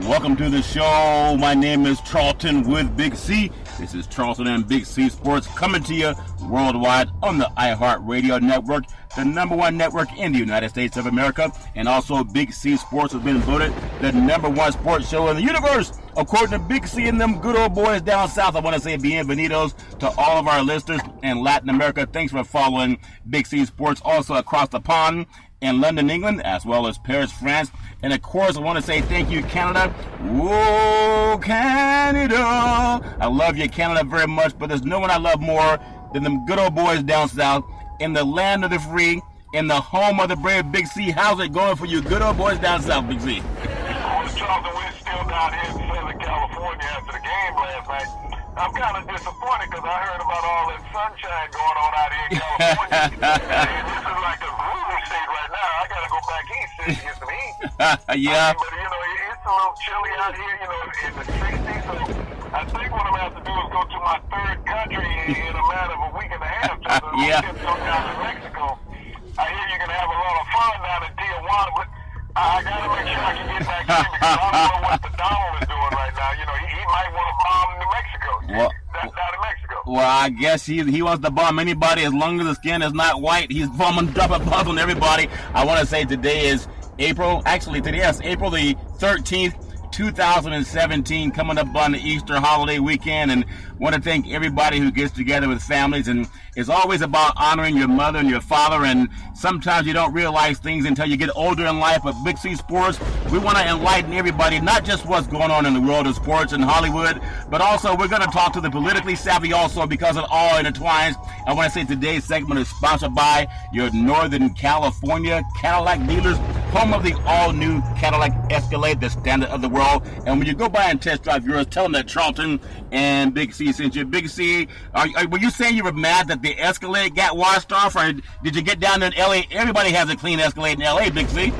Welcome to the show. My name is Charlton with Big C. This is Charlton and Big C Sports coming to you worldwide on the iHeartRadio network, the number one network in the United States of America. And also Big C Sports has been voted the number one sports show in the universe, according to Big C and them good old boys down south. I want to say bienvenidos to all of our listeners in Latin America. Thanks for following Big C Sports also across the pond in London, England, as well as Paris, France. And of course, I want to say thank you, Canada. Whoa, Canada. I love you, Canada, very much, but there's no one I love more than them good old boys down south in the land of the free, in the home of the brave. Big C, how's it going for you good old boys down south, Big C? Well, Charlton, we're still down here in Southern California after the game last night. I'm kind of disappointed because I heard about all that sunshine going on out here in California. And this is like a groovy state right now. I got to go back east to get some heat. Yeah. But, you know, it's a little chilly out here, you know, in the 60s. So I think what I'm going to have to do is go to my third country in a matter of a week and a half. Yeah. Go down to Mexico. I hear you're going to have a lot of fun down in Tijuana, but I got to make sure I can get back in because I don't know what the Donald is doing right now. You know, he might want to bomb New Mexico. Well, down in Mexico. Well, I guess he wants to bomb anybody as long as the skin is not white. He's bombing, dropping bombs on everybody. I want to say today is April the 13th. 2017, coming up on the Easter holiday weekend, and want to thank everybody who gets together with families. And it's always about honoring your mother and your father, and sometimes you don't realize things until you get older in life. But Big C Sports, we want to enlighten everybody, not just what's going on in the world of sports and Hollywood, but also we're going to talk to the politically savvy also, because it all intertwines. I want to say today's segment is sponsored by your Northern California Cadillac dealers, home of the all-new Cadillac Escalade, the standard of the world. And when you go by and test drive yours, tell them that Charlton and Big C sent you. Big C, were you saying you were mad that the Escalade got washed off, or did you get down there in L.A.? Everybody has a clean Escalade in L.A., Big C.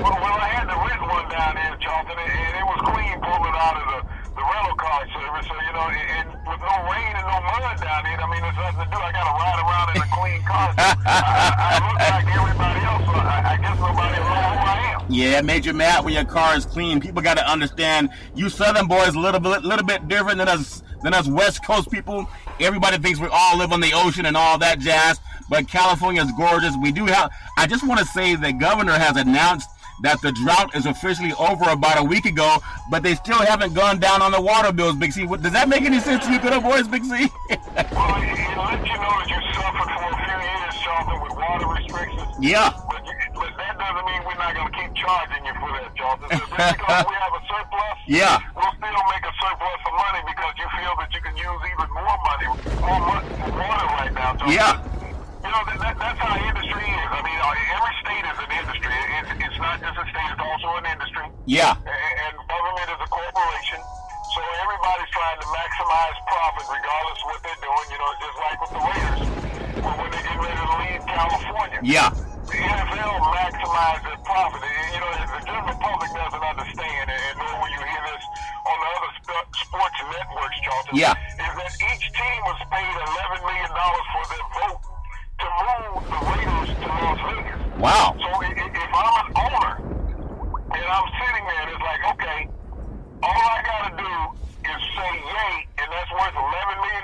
Well, I had to rent one down here, Charlton, and it was clean pulling out of the rental car service. So, you know, and with no rain and no mud down here, I mean, there's nothing to do. I got to ride around in a clean car. So I look like everybody else, so I guess nobody knows who I am. Yeah, it made you mad when your car is clean. People got to understand, you Southern boys a little bit different than us West Coast people. Everybody thinks we all live on the ocean and all that jazz, but California is gorgeous. We do have, I just want to say the governor has announced that the drought is officially over about a week ago, but they still haven't gone down on the water bills, Big C. Does that make any sense to you good old boys, Big C? Well, it let you know that you suffered for a few years, Charlton, with water restrictions. Yeah. But that doesn't mean we're not going to keep charging you for that, Charlton. Just because we have a surplus, yeah, we'll still make a surplus of money because you feel that you can use even more money, more water right now, Charlton. Yeah. You know, that's how industry is. I mean, every state is an industry. It's not just a state, it's also an industry. Yeah. And government is a corporation. So everybody's trying to maximize profit regardless of what they're doing. You know, just like with the Raiders, when they get ready to leave California. Yeah. The NFL maximizes their profit. You know, the general public doesn't understand, and nor will you hear this on the other sports networks, Charlton. Yeah. Is that each team was paid $11 million for their vote to move the Raiders to Las Vegas. Wow. So if I'm an owner and I'm sitting there and it's like, okay, all I got to do is say yay, and that's worth $11 million.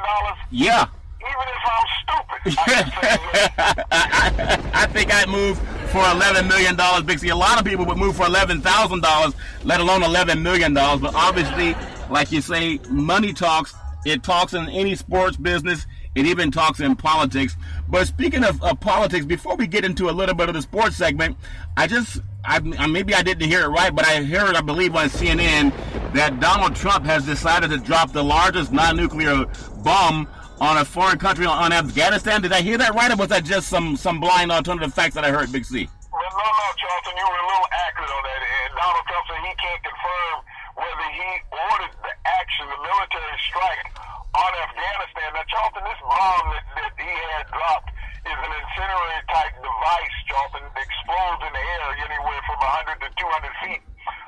Yeah. Even if I'm stupid, I can say yay. I think I'd move for $11 million, Big C. A lot of people would move for $11,000, let alone $11 million. But obviously, like you say, money talks. It talks in any sports business. It even talks in politics. But speaking of politics, before we get into a little bit of the sports segment, maybe I didn't hear it right, but I heard, I believe on CNN, that Donald Trump has decided to drop the largest non-nuclear bomb on a foreign country, on Afghanistan. Did I hear that right, or was that just some blind alternative facts that I heard, Big C? Well, no, Charlton, you were a little accurate on that. And Donald Trump said he can't confirm whether he ordered the action, the military strike on Afghanistan. Now, Charlton, this bomb that he had dropped is an incendiary-type device, Charlton, that explodes in the air anywhere from 100 to 200 feet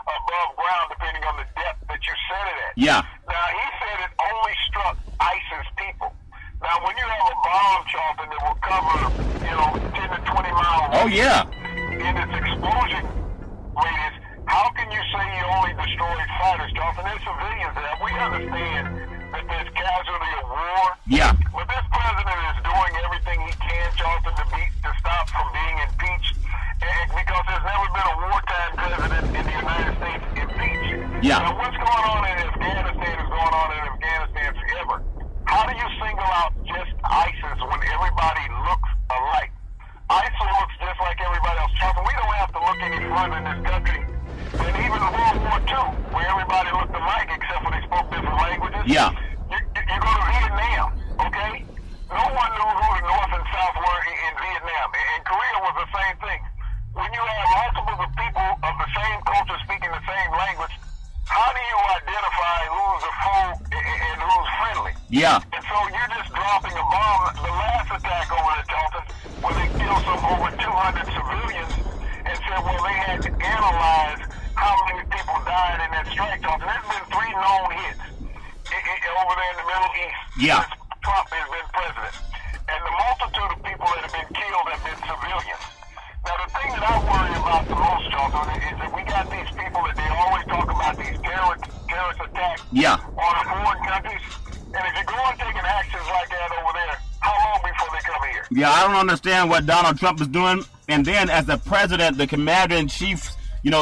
above ground, depending on the depth that you set it at. Yeah. Now, he said it only struck ISIS people. Now, when you have a bomb, Charlton, that will cover, 10 to 20 miles Oh, yeah. in its explosion radius, how can can you say he only destroyed fighters, Charlton? There's civilians there. We understand that there's casualty of war. Yeah. But this president is doing everything he can, Charlton, to stop from being impeached. And because there's never been a wartime president in the United States impeached. Yeah. Now, what's going on in Afghanistan is going on in Afghanistan forever. How do you single out just ISIS when everybody looks alike? ISIL looks just like everybody else. Charlton, we don't have to look any further in this country than even World War II, where everybody looked alike except for they spoke different languages. Yeah. You go to Vietnam, okay? No one knew who the North and South were in Vietnam. And Korea was the same thing. When you have multiples of people of the same culture speaking the same language, how do you identify who's a foe and who's friendly? Yeah. And so you're just dropping a bomb. The last attack over at Charlton, where they killed over 200 civilians, and said, well, they had to analyze how many people died in that strike, Charlton. There's been 3 known hits over there in the Middle East. Yeah. Since Trump has been president. And the multitude of people that have been killed have been civilians. Now, the thing that I worry about the most, Charlton, is that we got these people that they always talk about these terrorist attacks on foreign countries. And if you go and taking actions like that over there, how long before they come here? Yeah, I don't understand what Donald Trump is doing. And then as the president, the commander-in-chief,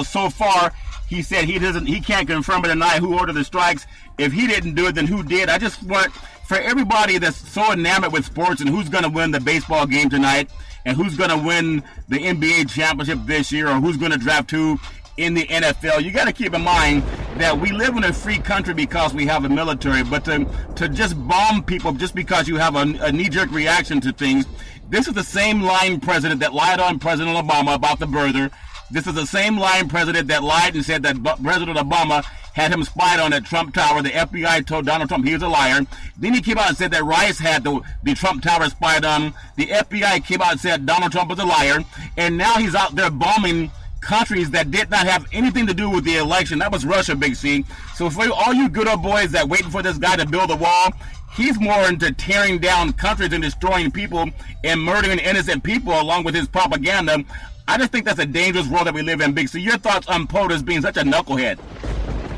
so far, he said he can't confirm or deny who ordered the strikes. If he didn't do it, then who did? I just want, for everybody that's so enamored with sports and who's going to win the baseball game tonight and who's going to win the NBA championship this year or who's going to draft who in the NFL, you got to keep in mind that we live in a free country because we have a military, but to just bomb people just because you have a knee-jerk reaction to things, this is the same lying president that lied on President Obama about the birther. This is the same lying president that lied and said that President Obama had him spied on at Trump Tower. The FBI told Donald Trump he was a liar. Then he came out and said that Rice had the Trump Tower spied on. The FBI came out and said Donald Trump was a liar. And now he's out there bombing countries that did not have anything to do with the election. That was Russia, Big C. So for all you good old boys that waiting for this guy to build a wall, he's more into tearing down countries and destroying people and murdering innocent people along with his propaganda. I just think that's a dangerous world that we live in, Big C. Your thoughts on POTUS being such a knucklehead?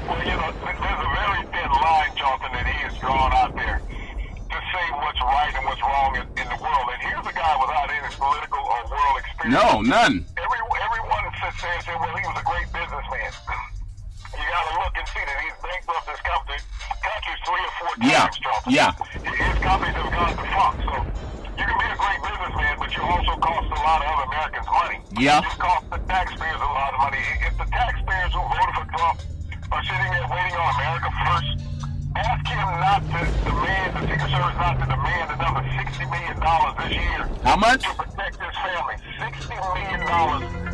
Well, there's a very thin line, Charlton, that he has drawn out there to say what's right and what's wrong in the world. And here's a guy without any political or world experience. No, none. Everyone sits there and says, well, he was a great businessman. You got to look and see that he's bankrupt this country 3 or 4 times, Charlton. Yeah. His companies have gone defunct. So you can be a great businessman, but you also cost a lot of other Americans money. Yeah. You cost the taxpayers a lot of money. If the taxpayers who voted for Trump are sitting there waiting on America first, ask him not to demand, the Secret Service not to demand another $60 million this year. How much? To protect his family. $60 million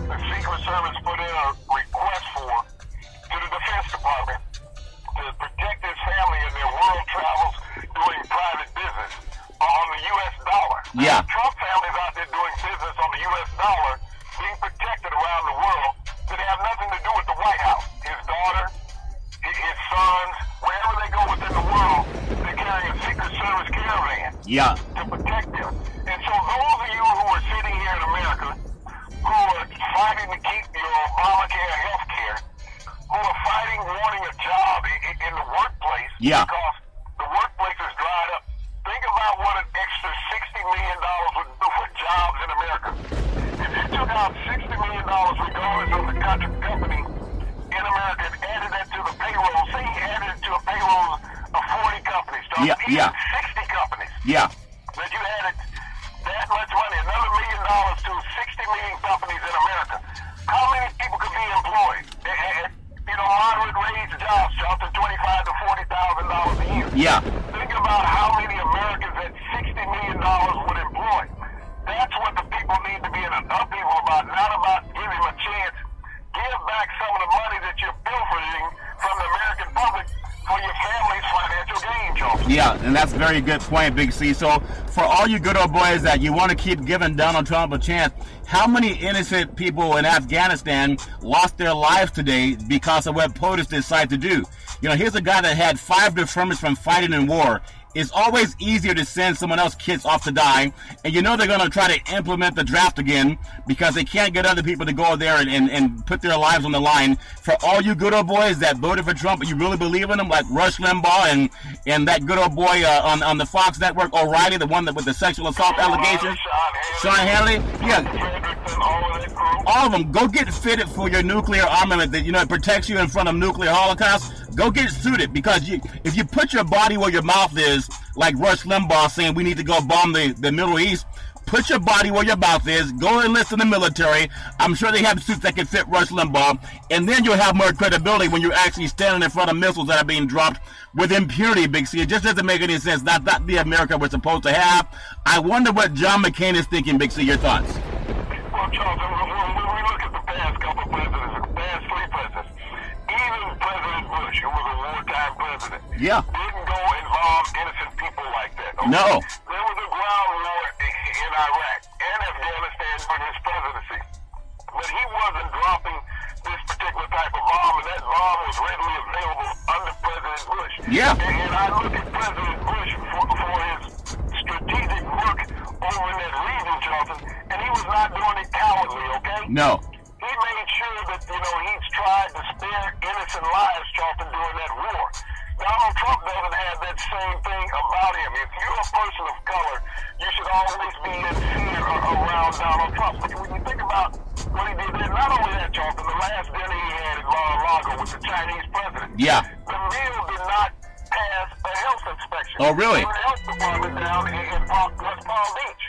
the Secret Service put in a request for to the Defense Department to protect his family in their world travels doing private business on the U.S. dollar. Yeah. The Trump family's out there doing business on the U.S. dollar, being protected around the world, that have nothing to do with the White House. His daughter, his sons, wherever they go within the world, they're carrying a Secret Service caravan to protect them. And so those of you who are sitting here in America, who are fighting to keep your Obamacare health care, who are fighting wanting a job in the workplace because the workplace is dried up, think about what an extra $60 million would do for jobs in America. If you took out $60 million regardless of the company in America and added that to the payroll, say you added it to a payroll of 40 companies, even 60 companies, that you added that much money, another $1 million to 60 million companies in America, how many people could be employed? Moderate wage jobs, Charlton, $25,000 to $40,000 a year. Yeah. Think about how many Americans that $60 million would employ. That's what the people need to be in an upheaval about, not about giving them a chance. Give back some of the money that you're pilfering from the American public for your family's financial gain, Charlton. Yeah, and that's a very good point, Big C. So for all you good old boys that you want to keep giving Donald Trump a chance, how many innocent people in Afghanistan lost their lives today because of what POTUS decided to do? Here's a guy that had 5 deferments from fighting in war. it's always easier to send someone else's kids off to die. And you know they're going to try to implement the draft again because they can't get other people to go there and put their lives on the line. For all you good old boys that voted for Trump, you really believe in him, like Rush Limbaugh and that good old boy on the Fox network, O'Reilly, the one that with the sexual assault allegations, Sean Hannity, all of them, go get fitted for your nuclear armament that, it protects you in front of nuclear holocaust. Go get suited, because if you put your body where your mouth is, like Rush Limbaugh saying we need to go bomb the Middle East, put your body where your mouth is, go enlist in the military. I'm sure they have suits that can fit Rush Limbaugh, and then you'll have more credibility when you're actually standing in front of missiles that are being dropped with impunity, Big C. It just doesn't make any sense. Not the America we're supposed to have. I wonder what John McCain is thinking, Big C. Your thoughts? Well, Charles, when we look at the past couple presidents, the past three presidents, even President Bush, who was a wartime president, didn't go involve innocent people like that. Okay? No. There was a ground war in Iraq and Afghanistan during his presidency. But he wasn't dropping this particular type of bomb, and that bomb was readily available under President Bush. Yeah. And I look at President Bush for his strategic work over in that region, Charlton, and he was not doing it cowardly, okay? No. He made sure that, he's tried to spare innocent lives, Charlton, during that war. Donald Trump doesn't have that same thing about him. If you're a person of color, you should always be in fear around Donald Trump. But when you think about what he did there, not only that, Charlton, the last dinner he had at Mar-a-Lago with the Chinese president, the meal did not pass a health inspection. Oh, really? The health department down in West Palm Beach.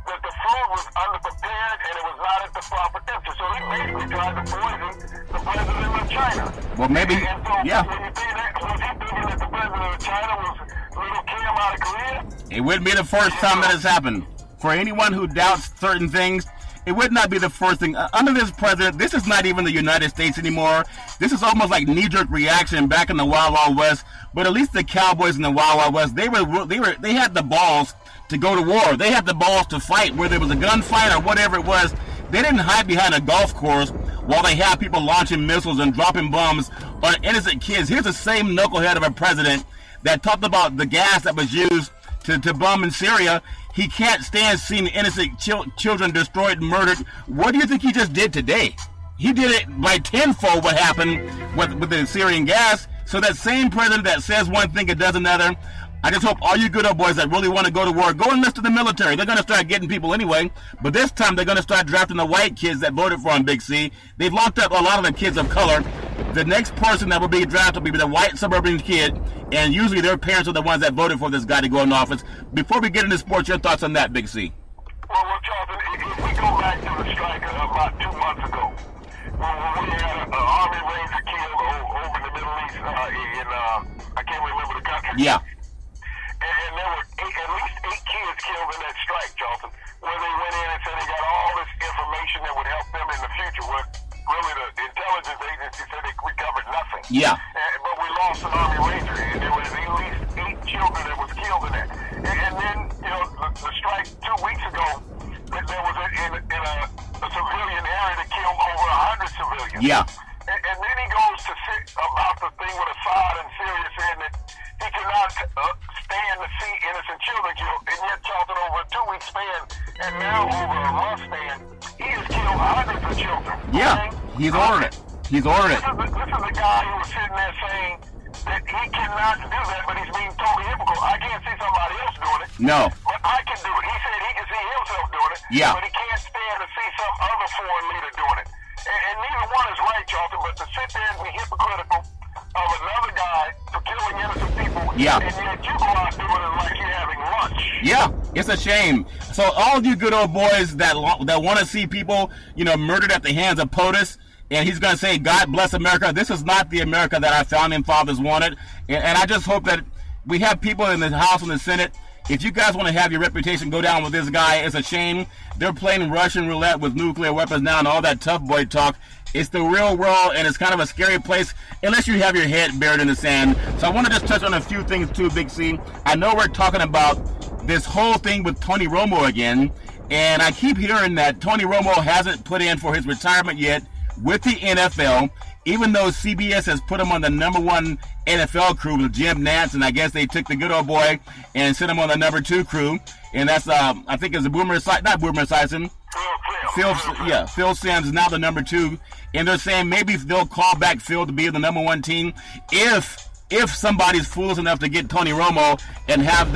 That the food was underprepared and it was not at the proper temperature. So he basically tried to poison the president of China. Well, maybe, when you think that, was he thinking that the president of China was little Kim out of Korea? It wouldn't be the first time that has happened. For anyone who doubts certain things, it would not be the first thing. Under this president, this is not even the United States anymore. This is almost like knee-jerk reaction back in the Wild Wild West. But at least the Cowboys in the Wild Wild West, they had the balls to go to war. They had the balls to fight, whether it was a gunfight or whatever it was. They didn't hide behind a golf course while they have people launching missiles and dropping bombs on innocent kids. Here's the same knucklehead of a president that talked about the gas that was used to bomb in Syria. He can't stand seeing innocent children destroyed and murdered. What do you think he just did today? He did it by tenfold what happened with the Syrian gas. So that same president that says one thing and does another, I just hope all you good old boys that really want to go to war, go enlist in the military. They're going to start getting people anyway. But this time they're going to start drafting the white kids that voted for him, Big C. They've locked up a lot of the kids of color. The next person that will be drafted will be the white suburban kid. And usually their parents are the ones that voted for this guy to go in office. Before we get into sports, your thoughts on that, Big C? Well, Charlton, if we go back to the strike about 2 months ago, when we had an Army Ranger killed over in the Middle East I can't remember the country. Yeah. And there were at least 8 kids killed in that strike, Charlton, where they went in and said they got all this information that would help them in the future. Where really the intelligence agency said they recovered nothing. Yeah. But we lost an Army Ranger, and there was at least 8 children that was killed in that. And then, the strike 2 weeks ago, there was in a civilian area that killed over 100 civilians. Yeah. And then he goes to say about the thing with Assad in Syria, saying that he cannot stand to see innocent children killed. And yet, Charlton, over a 2-week span, and now over a month span, he has killed hundreds of children. Yeah, okay? He's ordered it. He's ordered it. This is the guy who was sitting there saying that he cannot do that, but he's being totally hypocritical. I can't see somebody else doing it. No. But I can do it. He said he can see himself doing it. Yeah. But he can't stand to see some other foreign leader doing it. And neither one is right, Charlton, but to sit there and be hypocritical of another guy for killing innocent people, and yet you go out doing it like you're having lunch. Yeah, it's a shame. So all you good old boys that want to see people, murdered at the hands of POTUS, and he's going to say, God bless America. This is not the America that our founding fathers wanted. And I just hope that we have people in the House and the Senate. If you guys want to have your reputation go down with this guy, it's a shame. They're playing Russian roulette with nuclear weapons now and all that tough boy talk. It's the real world, and it's kind of a scary place unless you have your head buried in the sand. So I want to just touch on a few things too, Big C. I know we're talking about this whole thing with Tony Romo again, and I keep hearing that Tony Romo hasn't put in for his retirement yet with the NFL. even though CBS has put him on the number 1 NFL crew with Jim Nantz, and I guess they took the good old boy and sent him on the number 2 crew, and that's I think it's Boomer Esiason. Phil Simms is now the number 2, and they're saying maybe they'll call back Phil to be the number 1 team if somebody's foolish enough to get Tony Romo and have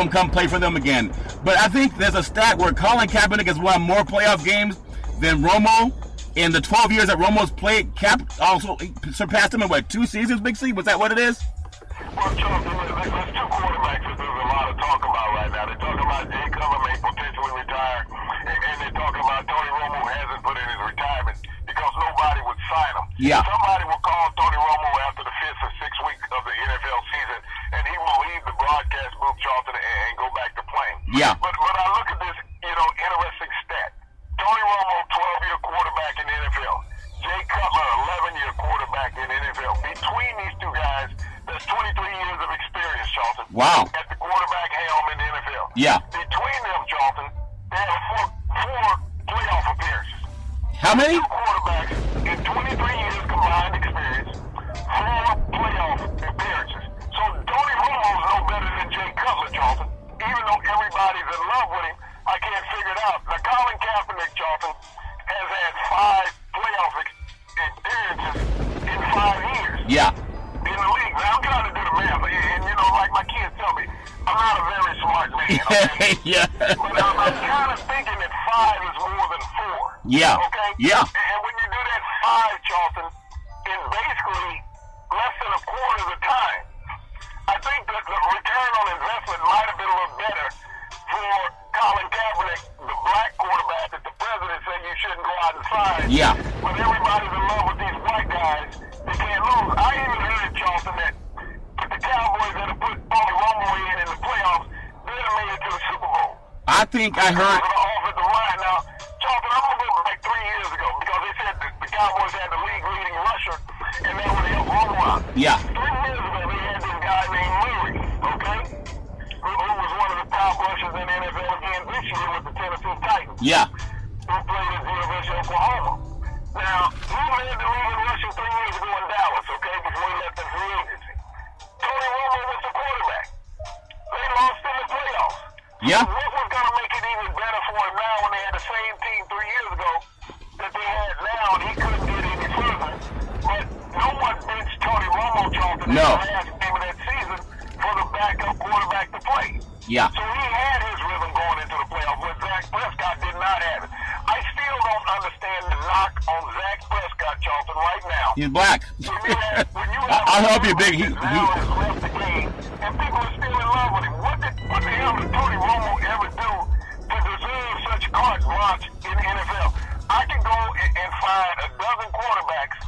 him come play for them again. But I think there's a stat where Colin Kaepernick has won more playoff games than Romo. In the 12 years that Romo's played, Cap also surpassed him in 2 seasons, Big C? Was that what it is? Well, Charles, there's 2 quarterbacks that there's a lot of talk about right now. They're talking about Jay Cutler may potentially retire, and they're talking about Tony Romo hasn't put in his retirement because nobody would sign him. Yeah. Somebody will call Tony Romo after the 5th or 6th week of the NFL season, and he will leave the broadcast booth, Charlton, and go back to playing. Yeah. But I look at this, interesting stat. Tony Romo, 12-year quarterback in the NFL. Jay Cutler, 11-year quarterback in the NFL. Between these 2 guys, there's 23 years of experience, Charlton. Wow. At the quarterback helm in the NFL. Yeah. Between them, Charlton, they have 4 playoff appearances. How many? 2 quarterbacks in 23 years combined experience, 4 playoff appearances. So Tony Romo's no better than Jay Cutler, Charlton. Even though everybody's in love with him, I can't figure it out. Now, Colin Kaepernick, Charlton, has had 5 playoff experiences in 5 years. Yeah. In the league. Now, I'm trying to do the math, and like my kids tell me, I'm not a very smart man. Okay? Yeah. But I'm kind of thinking that 5 is more than 4. Yeah. Okay? Yeah. And when you do that 5, Charlton, in basically less than a quarter of the time, I think that the return on investment might have been a little better for Colin Kaepernick, the black quarterback that the president said you shouldn't go out and sign. Yeah. When everybody's in love with these white guys, they can't lose. I even heard, Charlton, that if the Cowboys had to put Tony Romo in the playoffs, they'd have made it to the Super Bowl. I think I heard. The offensive line. Now, Charlton, I'm going to go back 3 years ago because they said that the Cowboys had the league-leading rusher, and they would help Romo out. Yeah. 3 years ago, they had this guy named Murray, okay, who was one of the top rushers in the NFL again this year with the Tennessee Titans. Yeah. Who played at the University of Oklahoma. Now, he led the league in rushing 3 years ago in Dallas, okay, before he left in free agency. Tony Romo was the quarterback. They lost in the playoffs. Yeah. So what was going to make it even better for him now when they had the same team 3 years ago that they had now, and he couldn't get any further? But no one benched Tony Romo, Charlton, in the last game of that season for the backup quarterback to play. Yeah. So he had his rhythm going into the playoffs, but Dak Prescott did not have it. I still don't understand the knock on Dak Prescott, Charlton, right now. He's black. I'll help you, Big. He has left the game, and people are still in love with him. What the hell did Tony Romo ever do to deserve such carte blanche in the NFL? I can go and find a dozen quarterbacks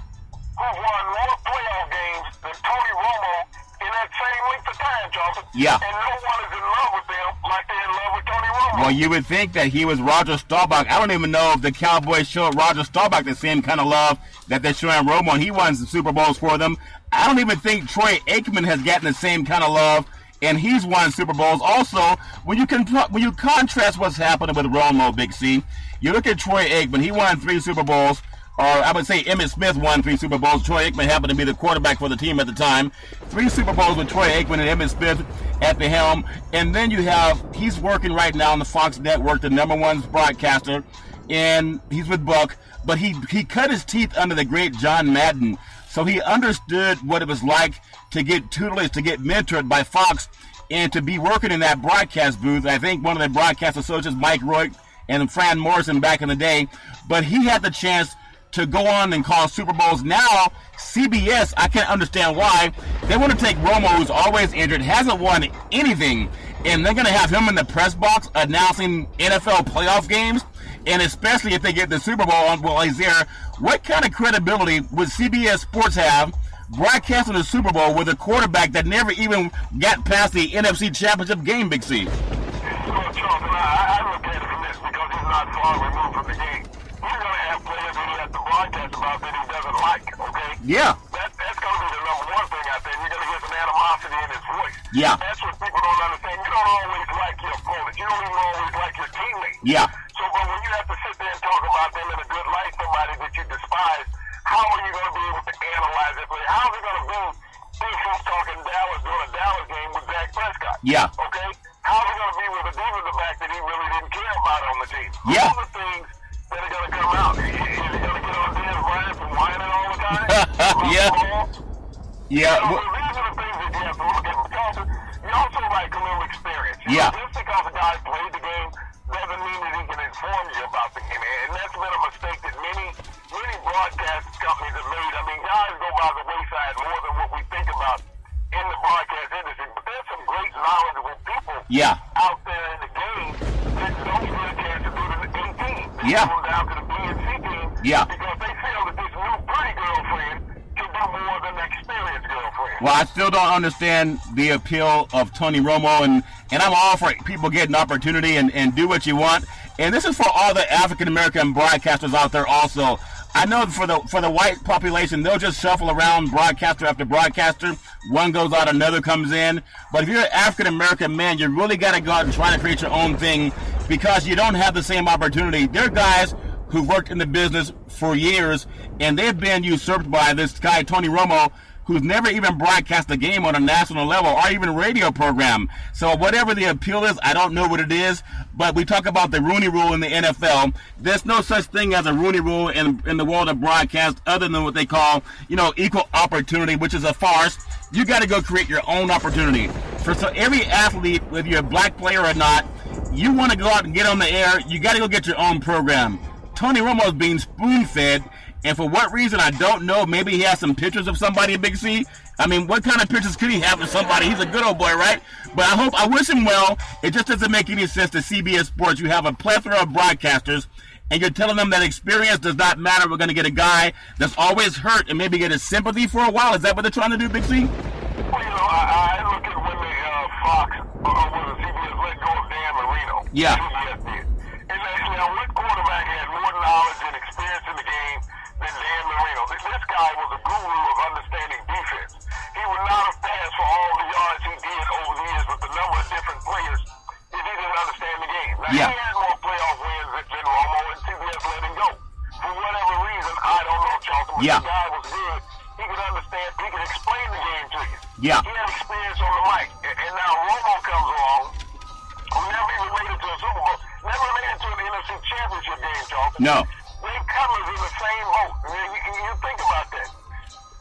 who've won more playoff games than Tony Romo in that same length of time, Charlton. Yeah. And no one is in love with them like they're in love with Tony Romo. Well, you would think that he was Roger Staubach. I don't even know if the Cowboys showed Roger Staubach the same kind of love that they're showing Romo, and he won the Super Bowls for them. I don't even think Troy Aikman has gotten the same kind of love, and he's won Super Bowls. Also, when you contrast what's happening with Romo, Big C, you look at Troy Aikman. He won 3 Super Bowls. Or I would say Emmitt Smith won 3 Super Bowls. Troy Aikman happened to be the quarterback for the team at the time. 3 Super Bowls with Troy Aikman and Emmitt Smith at the helm. And then you have, he's working right now on the Fox Network, the #1 broadcaster, and he's with Buck. But he cut his teeth under the great John Madden. So he understood what it was like to get tutelage, to get mentored by Fox, and to be working in that broadcast booth. I think one of the broadcast associates, Mike Roy and Fran Morrison back in the day. But he had the chance to go on and call Super Bowls. Now, CBS, I can't understand why. They want to take Romo, who's always injured, hasn't won anything, and they're going to have him in the press box announcing NFL playoff games, and especially if they get the Super Bowl on while he's there. What kind of credibility would CBS Sports have broadcasting the Super Bowl with a quarterback that never even got past the NFC Championship game, Big C? Well, Charles, I look at it from this because he's not far removed from the game. He's going to have players that he has to broadcast about that he doesn't like, okay? Yeah. That's going to be the #1 thing out there. You're going to hear some animosity in his voice. Yeah. That's what people don't understand. You don't always like your opponent. You don't even always like your teammates. Yeah. So, but when you have to sit there and talk about them in a good light, somebody that you despise, how how are you going to be able to analyze it? How is it going to be if he's talking Dallas during a Dallas game with Dak Prescott? Yeah. Okay? How is it going to be with a defensive back that he really didn't care about on the team? Yeah. Those are things that are going to come out. Is he going to get on Dez Bryant from whining all the time? Yeah. Yeah. So these are the things that you have to look at because you also like a little experience. Yeah. Just because a guy played the game doesn't mean that he can inform you about the game. And that's been a mistake that many broadcast companies have made. I mean, guys go by the wayside more than what we think about in the broadcast industry. But there's some great knowledgeable people out there in the game that don't get a chance to do the 18. They come down to the B and C team because they feel that this new pretty girlfriend can do more than the experienced girlfriend. Well, I still don't understand the appeal of Tony Romo, and I'm all for people getting opportunity and do what you want. And this is for all the African-American broadcasters out there also. I know for the white population, they'll just shuffle around broadcaster after broadcaster. One goes out, another comes in. But if you're an African-American man, you really got to go out and try to create your own thing because you don't have the same opportunity. There are guys who worked in the business for years, and they've been usurped by this guy, Tony Romo, who's never even broadcast a game on a national level or even a radio program. So whatever the appeal is, I don't know what it is, but we talk about the Rooney Rule in the NFL. There's no such thing as a Rooney Rule in the world of broadcast other than what they call, equal opportunity, which is a farce. You got to go create your own opportunity. So every athlete, whether you're a black player or not, you want to go out and get on the air, you got to go get your own program. Tony Romo's being spoon-fed, and for what reason, I don't know. Maybe he has some pictures of somebody in Big C. I mean, what kind of pictures could he have of somebody? He's a good old boy, right? But I wish him well. It just doesn't make any sense to CBS Sports. You have a plethora of broadcasters, and you're telling them that experience does not matter. We're going to get a guy that's always hurt and maybe get his sympathy for a while. Is that what they're trying to do, Big C? Well, I look at when the Fox or when the CBS let go of Dan Marino. Yeah. CBS did. And what quarterback had more knowledge and experience in the game than Dan Marino? This guy was a guru of understanding defense. He would not have passed for all the yards he did over the years with the number of different players if he didn't understand the game. Now, he had more playoff wins than Romo, and CBS let him go. For whatever reason, I don't know, Charlton, but the guy was good. He could understand, he could explain the game to you. Yeah. He had experience on the mic. And now Romo comes along, who never even made it to a Super Bowl, never made it to an NFC Championship game, Charlton. No. They comers in the same boat. I mean, you think about that.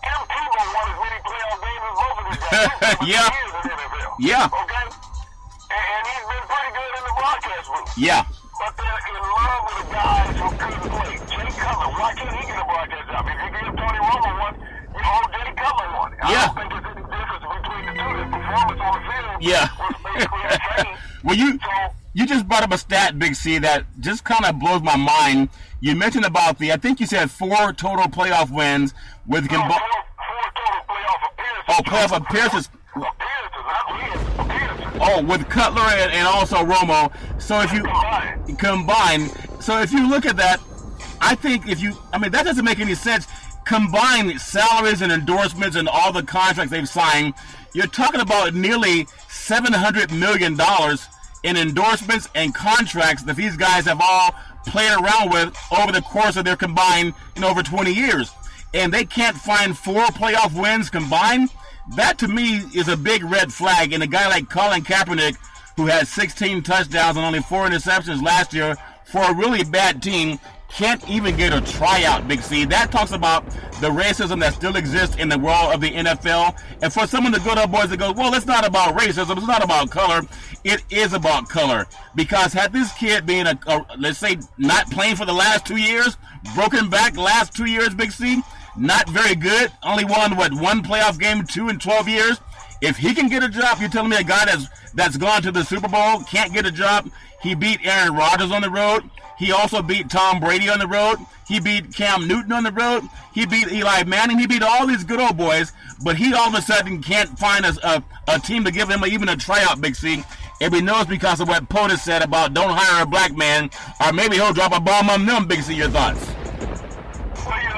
M. Tebow won as many playoff games as both of these guys. Yeah. Years in the NFL. Yeah. Okay? And he's been pretty good in the broadcast booth. Yeah. But they're in love with the guys who couldn't play. Jay Cutler, why can't he get a broadcast job? If you give Tony Romo one, you hold Jay Cutler one. I don't think there's any difference between the two. The performance on the field was basically the same. Well, you just brought up a stat, Big C, that just kind of blows my mind. You mentioned about I think you said 4 total playoff wins with 4 total playoff appearances. Oh, playoff appearances. Appearances, not wins. Appearances. Oh, with Cutler and also Romo. So if you combine, so if you look at that, I think that doesn't make any sense. Combine salaries and endorsements and all the contracts they've signed, you're talking about nearly $700 million in endorsements and contracts that these guys have all played around with over the course of their combined, over 20 years. And they can't find 4 playoff wins combined. That to me is a big red flag. And a guy like Colin Kaepernick, who had 16 touchdowns and only 4 interceptions last year for a really bad team, can't even get a tryout, Big C. That talks about the racism that still exists in the world of the NFL. And for some of the good old boys that go, well, it's not about racism, it's not about color. It is about color. Because had this kid been, let's say, not playing for the last 2 years, broken back last 2 years, Big C, not very good, only won, 1 playoff game, 2 in 12 years. If he can get a job, you're telling me a guy that's gone to the Super Bowl can't get a job? He beat Aaron Rodgers on the road. He also beat Tom Brady on the road. He beat Cam Newton on the road. He beat Eli Manning. He beat all these good old boys. But he all of a sudden can't find a team to give him even a tryout, Big C. And we know it's because of what POTUS said about don't hire a black man, or maybe he'll drop a bomb on them, Big C. Your thoughts? Well, you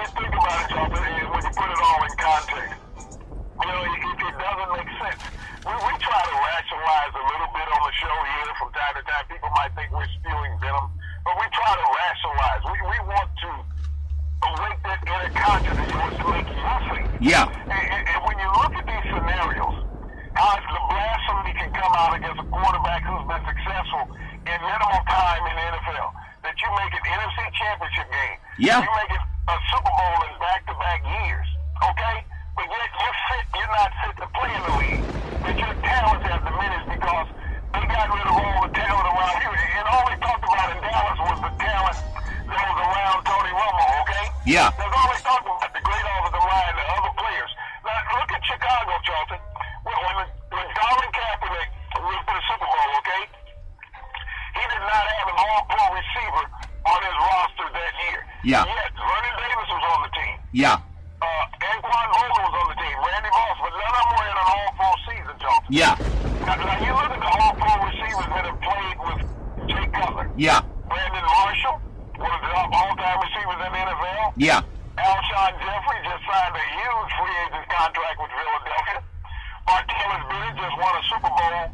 think about it, Charlton, and when you put it all in context, it doesn't make sense. We try to rationalize a little bit on the show here from time to time. People might think we're spewing venom, but we try to rationalize. We want to awake that Yeah. And when you look at these scenarios, how the blasphemy can come out against a quarterback who's been successful in minimal time in the NFL. That you make an NFC championship game. Yeah. You make it a Super Bowl in back-to-back years. Okay? But yet you're not fit to play in the league. But your talents have diminished because they got rid of all the talent around here. And all they talked about in Dallas was the talent that was around Tony Romo, okay? Yeah. That's all they talked about, the great offensive line, the other players. Now, look at Chicago, Charlton. When Colin Kaepernick went to the Super Bowl, okay, he did not have an all-pro receiver on his roster that year. Yeah. Yet, Vernon Davis was on the team. Yeah. Anquan Boldin was on the team. Randy Moss, but none of them were in an all-pro season, Charlton. Yeah. Now, you look at the all-pro receivers that have played with Jay Cutler. Yeah. Brandon Marshall, one of the all-time receivers in the NFL. Yeah. Alshon Jeffrey just signed a huge free agent contract with Philadelphia. Martellus Bennett just won a Super Bowl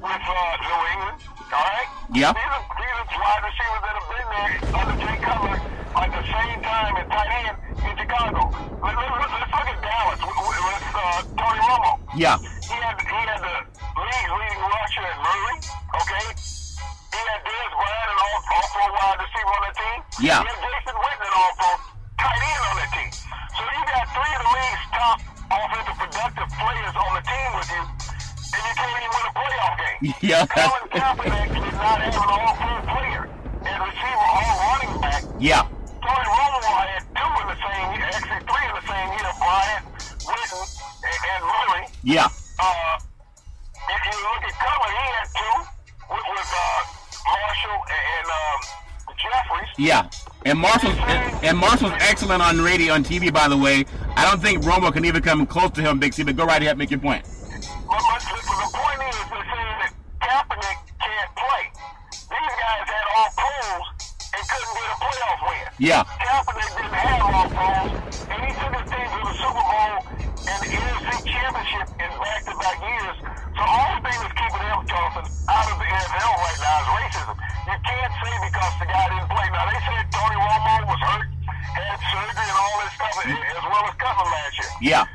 with New England. All right? Yeah. These are wide receivers that have been there under Jay Cutler at the same time at tight end in Chicago. Let's look at Dallas with Tony Romo. Yeah. He had the league's leading rusher in Murray, okay? He had Dez Bryant, an all-pro wide receiver on the team. Yeah. He had Jason Witten, an all-pro tight end on the team. So you got three of the league's top offensive productive players on the team with you, and you can't even win a playoff game. Yeah. Colin Kaepernick did not have an all-pro player and receiver all running back. Yeah. Tony Romo had two in the same year, actually three in the same year, Bryant, Witten, and Murray. Yeah. If you look at Cutler, he had two with Marshall and Jeffries. Yeah. And Marshall's excellent on radio and TV, by the way. I don't think Romo can even come close to him, Big C, but go right ahead, make your point. But the point is, they're saying that Kaepernick can't play. These guys had all pros and couldn't get a playoff win. Yeah. Kaepernick didn't have all pros, and he took his team to the Super Bowl and the NFC Championship in back-to-back years. So all the thing that's keeping him, Charlton, out of the NFL right now is racism. You can't say because the guy didn't play. Now, they said Tony Romo was hurt, had surgery and all this stuff, as well as Cutler last year. Yeah.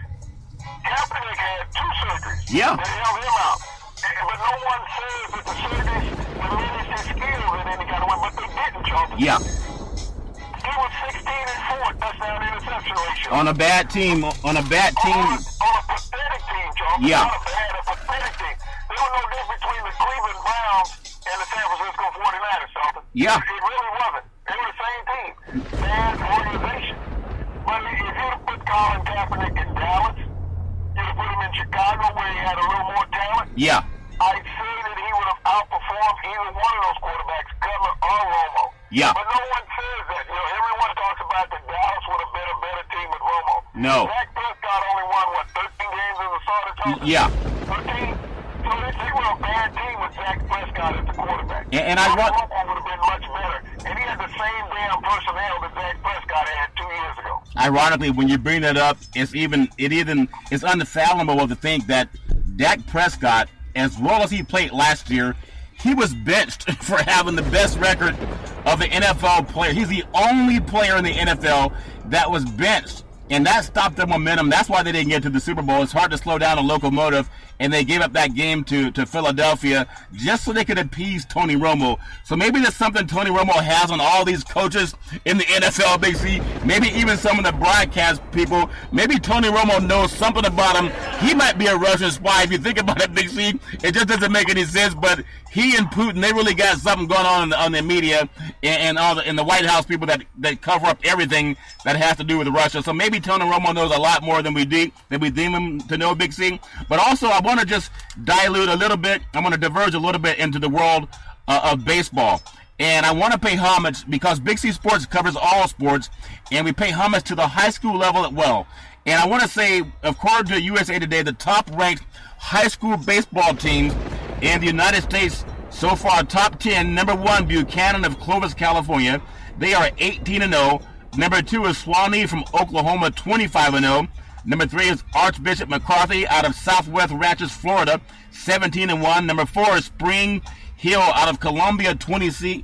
Kaepernick had two surgeries. Yeah. That held him out. But no one says that the surgeries diminished his skills in any kind of way, but they didn't, Charlton. Yeah. He was 16-4 touchdown interception ratio. On a bad team. On a bad team. On a pathetic team, Charlton. Yeah. Not a bad, a pathetic team. There was no difference between the Cleveland Browns and the San Francisco 49ers, Charlton. Yeah. It really wasn't. They were the same team. Bad organization. But if you'd have put Colin Kaepernick in Dallas, you'd have put him in Chicago where he had a little more talent. Yeah. I'd say that he would have outperformed either one of those quarterbacks, Cutler or Romo. Yeah. But no one says that. You know, everyone talks about that Dallas would have been a better team with Romo. No. Dak Prescott only won, 13 games as a starter? Yeah. 13. So they were a bad team with Dak Prescott as the quarterback. And I want. Romo would have been much better. And he had the same damn personnel that Dak Prescott had 2 years ago. Ironically, when you bring that up, it's unfathomable to think that Dak Prescott, as well as he played last year, he was benched for having the best record of the NFL player. He's the only player in the NFL that was benched, and that stopped their momentum. That's why they didn't get to the Super Bowl. It's hard to slow down a locomotive, and they gave up that game to Philadelphia just so they could appease Tony Romo. So maybe there's something Tony Romo has on all these coaches in the NFL, Big C. Maybe even some of the broadcast people. Maybe Tony Romo knows something about him. He might be a Russian spy. If you think about it, Big C, it just doesn't make any sense. But he and Putin, they really got something going on the media and the White House people that cover up everything that has to do with Russia. So maybe Tony Romo knows a lot more than we deem him to know, Big C. But also, I want to just dilute a little bit. I want to diverge a little bit into the world of baseball. And I want to pay homage because Big C Sports covers all sports, and we pay homage to the high school level as well. And I want to say, according to USA Today, the top-ranked high school baseball teams in the United States so far, top 10, number 1, Buchanan of Clovis, California. They are 18-0. Number 2 is Swanee from Oklahoma, 25-0. Number 3 is Archbishop McCarthy out of Southwest Ranches, Florida, 17-1. Number 4 is Spring Hill out of Columbia, Tennessee.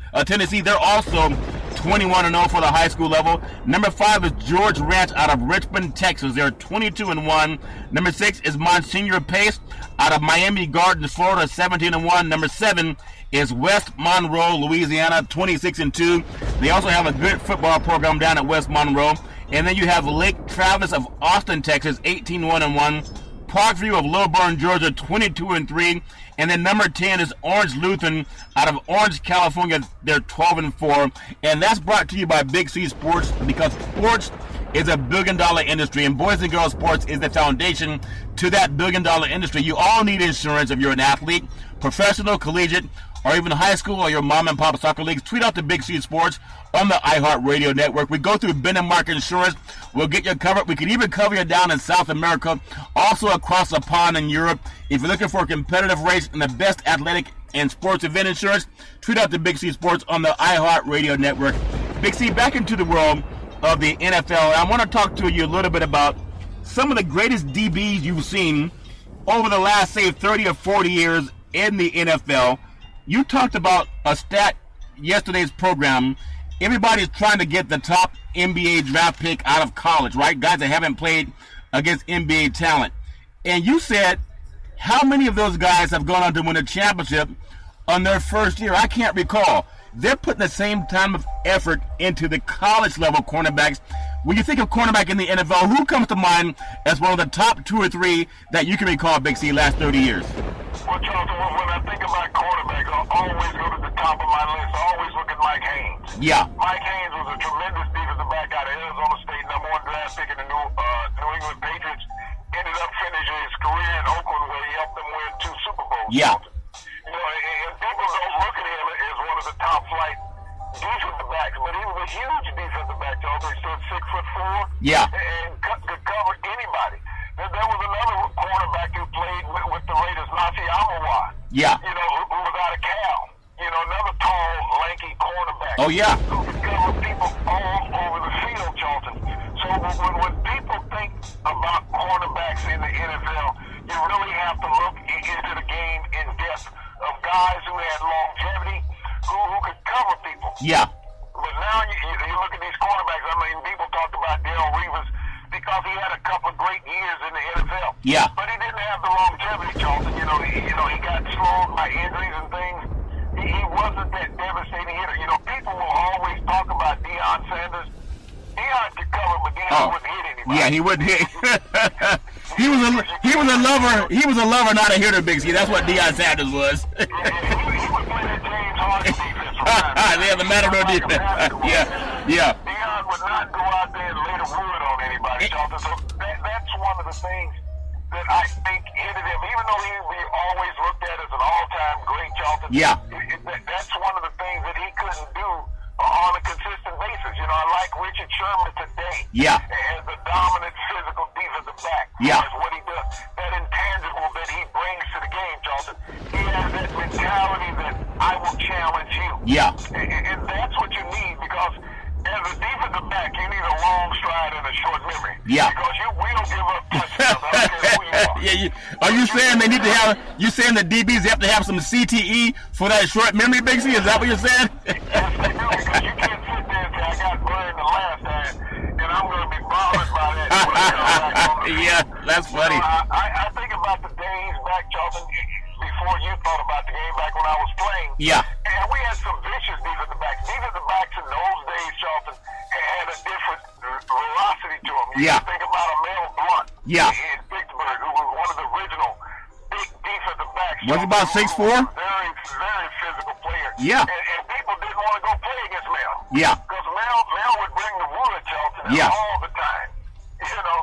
They're also 21-0 for the high school level. Number 5 is George Ranch out of Richmond, Texas. They're 22-1. Number 6 is Monsignor Pace out of Miami Gardens, Florida, 17-1. Number 7 is West Monroe, Louisiana, 26-2. They also have a good football program down at West Monroe. And then you have Lake Travis of Austin, Texas, 18-1. Parkview of Lilburn, Georgia, 22-3. And then number 10 is Orange Lutheran out of Orange, California. They're 12-4. And that's brought to you by Big C Sports, because sports is a billion-dollar industry, and boys and girls sports is the foundation to that billion-dollar industry. You all need insurance if you're an athlete, professional, collegiate, or even high school, or your mom and pop soccer leagues. Tweet out to Big C Sports on the iHeartRadio network. We go through Ben and Mark Insurance. We'll get you covered. We can even cover you down in South America, also across the pond in Europe. If you're looking for competitive rates and the best athletic and sports event insurance, tweet out to Big C Sports on the iHeartRadio network. Big C, back into the world of the NFL. I want to talk to you a little bit about some of the greatest DBs you've seen over the last, say, 30 or 40 years in the NFL. You talked about a stat yesterday's program. Everybody's trying to get the top NBA draft pick out of college, right? Guys that haven't played against NBA talent. And you said, how many of those guys have gone on to win a championship on their first year? I can't recall. They're putting the same time of effort into the college level cornerbacks. When you think of cornerback in the NFL, who comes to mind as one of the top 2 or 3 that you can recall, Big C, last 30 years? Well, Charles, when I think about quarterback, I always go to the top of my list. I always look at Mike Haynes. Yeah. Mike Haynes was a tremendous defensive back out of Arizona State, number 1 draft pick in the New England Patriots. Ended up finishing his career in Oakland, where he helped them win 2 Super Bowls. Yeah. You know, and people don't look at him as one of the top flight defensive backs, but he was a huge defensive back. Charles, he stood 6'4". Yeah. And could cover anybody. There was another cornerback who played with the Raiders, Nasi Amawai. Yeah. You know, who was out of Cal. You know, another tall, lanky cornerback. Oh, yeah. Who could cover people all over the field, Charlton. So when people think about cornerbacks in the NFL, you really have to look into the game in depth of guys who had longevity, who could cover people. Yeah. But now you look at these cornerbacks. I mean, people talked about Darrelle Revis because he had a couple of great years in the NFL. Yeah. But he didn't have the longevity, Charlton. You know, he got slowed by injuries and things. He wasn't that devastating hitter. You know, people will always talk about Deion Sanders. Deion could cover, but Deion wouldn't hit anybody. Yeah, he wouldn't hit. he was a lover. He was a lover, not a hitter, Big C. That's what Deion Sanders was. He would play that James Harden defense. Yeah, the Matador defense. Yeah. Deion would not go out there and lay the wood on anybody, Charlton. So that's one of the things that I think hit him. Even though he always looked at as an all-time great, Charlton. Yeah. That's one of the things that he couldn't do on a consistent basis. You know, I like Richard Sherman today. Yeah. As the dominant physical defensive back. Yeah. That's what he does. That intangible that he brings to the game, Charlton. He has that mentality that I will challenge you. Yeah. And that's what you need, because as a defensive back, you need a long stride and a short memory. Yeah. Because you will give up touchdowns. I don't care who you are. Yeah. Are you saying they need to have? You saying the DBs have to have some CTE for that short memory, Big C? Is that what you're saying? Yes, they do, because you can't sit there and say, I got burned the last time, and I'm going to be bothered by that. Yeah, that's funny. You know, I think about the days back, Charlton, before you thought about the game, back when I was playing. Yeah. And we had some vicious defensive backs. Defensive backs in those days, Charlton, had a different velocity to them. You think about a Mel Blunt in Pittsburgh, who was one of the original big defensive backs. Was he about 6'4"? Very, very physical player. Yeah. And people didn't want to go play against Mel. Yeah. Because Mel would bring the wood, Charlton, all the time. You know,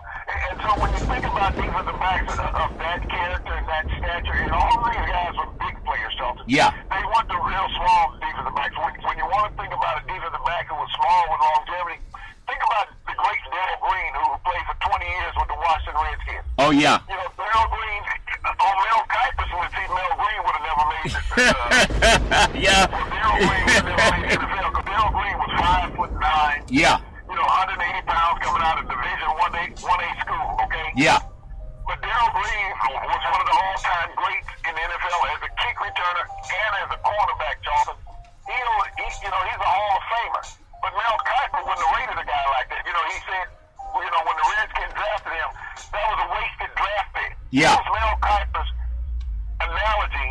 and so when you think about defensive backs of that character and that stature, and all of these guys were big players, Charlton. Yeah. They want the real small defensive backs. When you want to think about a defensive back who was small with longevity, think about the great Darrell Green, who played for 20 years with the Washington Redskins. Oh, yeah. You know, Darrell Green, Mel Kiper would see Mel Green would have never made it. Yeah. Darrell Green would have never made the NFL, because Darrell Green was 5'9". Yeah. You know, 180 pounds coming out of Division 1A school, okay? Yeah. But Darrell Green was one of the all-time greats in the NFL as a kick returner and as a cornerback, Charlton. He's a Hall of Famer. But Yeah. Use Mel Kiper's analogy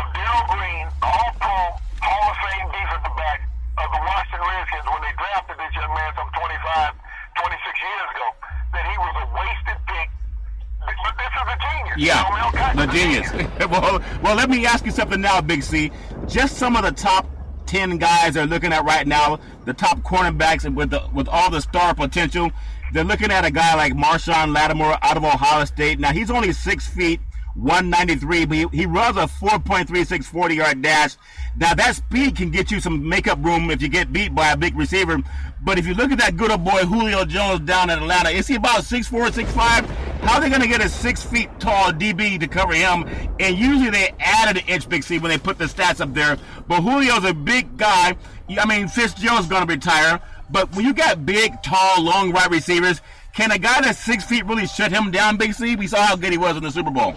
of Darryl Green, All-Pro, Hall of Fame defensive back of the Washington Redskins when they drafted this young man some 25, 26 years ago, that he was a wasted pick. But this is a genius. Yeah, you know, Mel Kiper's the genius. well, let me ask you something now, Big C. Just some of the top 10 guys they're looking at right now, the top cornerbacks with all the star potential. They're looking at a guy like Marshawn Lattimore out of Ohio State. Now, he's only 6 feet, 193, but he runs a 4.36 40-yard dash. Now, that speed can get you some makeup room if you get beat by a big receiver. But if you look at that good old boy Julio Jones down in Atlanta, is he about 6'4", 6'5"? How are they going to get a 6 feet tall DB to cover him? And usually they added an inch, Big C, when they put the stats up there. But Julio's a big guy. I mean, Fitzgerald's going to retire. But when you got big, tall, long wide receivers, can a guy that's 6 feet really shut him down, Big C? We saw how good he was in the Super Bowl.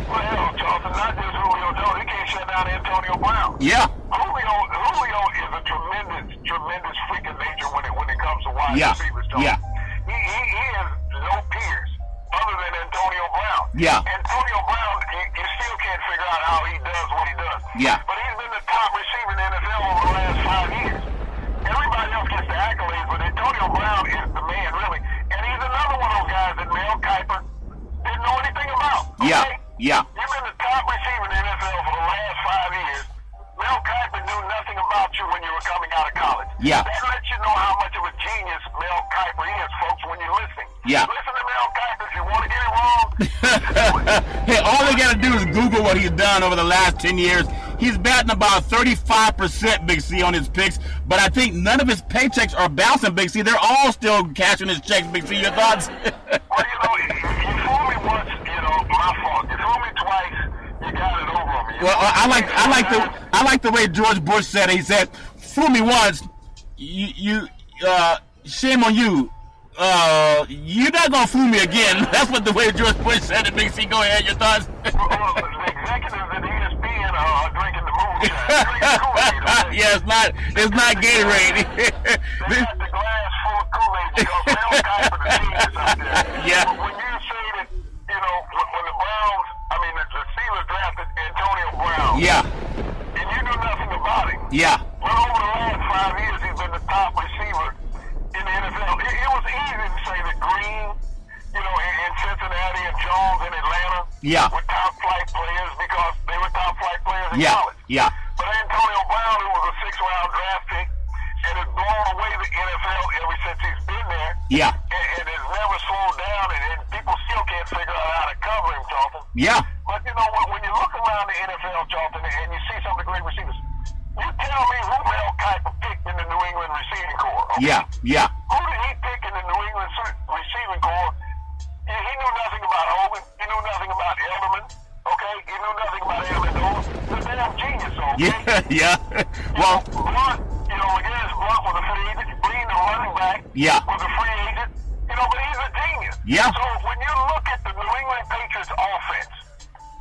Well, Charlton, not just Julio Jones. He can't shut down Antonio Brown. Yeah. Julio is a tremendous freak of nature when it comes to wide receivers, Charlton. Yeah. He has no peers other than Antonio Brown. Yeah. Antonio Brown, you still can't figure out how he does what he does. Yeah. But he's been the top receiver in the NFL over the last 5 years. Everybody else gets the accolades, but Antonio Brown is the man, really. And he's another one of those guys that Mel Kiper didn't know anything about. Okay? Yeah. Yeah. You've been the top receiver in the NFL for the last 5 years. Mel Kiper knew nothing about you when you were coming out of college. Yeah. That lets you know how much of a genius Mel Kiper is, folks, when you're listening. Yeah. Listen to Mel Kiper if you want to get it wrong. Hey, all they got to do is Google what he's done over the last 10 years. He's batting about 35%, Big C, on his picks, but I think none of his paychecks are bouncing, Big C. They're all still cashing his checks, Big C. Your thoughts? Well, you fooled me once, my fault. You fooled me twice, you got it over on me. Well, I like the way George Bush said it. He said, "Fool me once, shame on you. You're not gonna fool me again." That's what the way George Bush said it. Big C, go ahead. Your thoughts? Well, the executives at ESPN are drinking the moonshine. Drinking Kool-Aid. Okay? Yeah, it's not Gatorade. They got the glass full of Kool-Aid because Mel Kiper the genius out there. Yeah. But when you say that, when the Browns, the Steelers drafted Antonio Brown. Yeah. And you knew nothing about him. Yeah. Well, over the last 5 years, he's been the top receiver in the NFL. It was easy to say that Green, in Cincinnati and Jones in Atlanta were top flight players because they were top flight players in college. Yeah. But Antonio Brown, who was a 6th-round draft pick, and has blown away the NFL ever since he's been there. Yeah. And has never slowed down, and people still can't figure out how to cover him, Charlton. Yeah. But when you look around the NFL, Charlton, and you see some of the great receivers, you tell me who Mel Kiper picked in the New England receiving corps. Okay? Yeah. Yeah. Who did he pick in the New England receiving corps? He knew nothing about Hogan. He knew nothing about Elderman. Okay? He knew nothing about Amendola. He's a damn genius, okay? Yeah. Well, Blunt, again, Blunt was a free agent. Green, the running back, was a free agent. But he's a genius. Yeah. So when you look at the New England Patriots offense,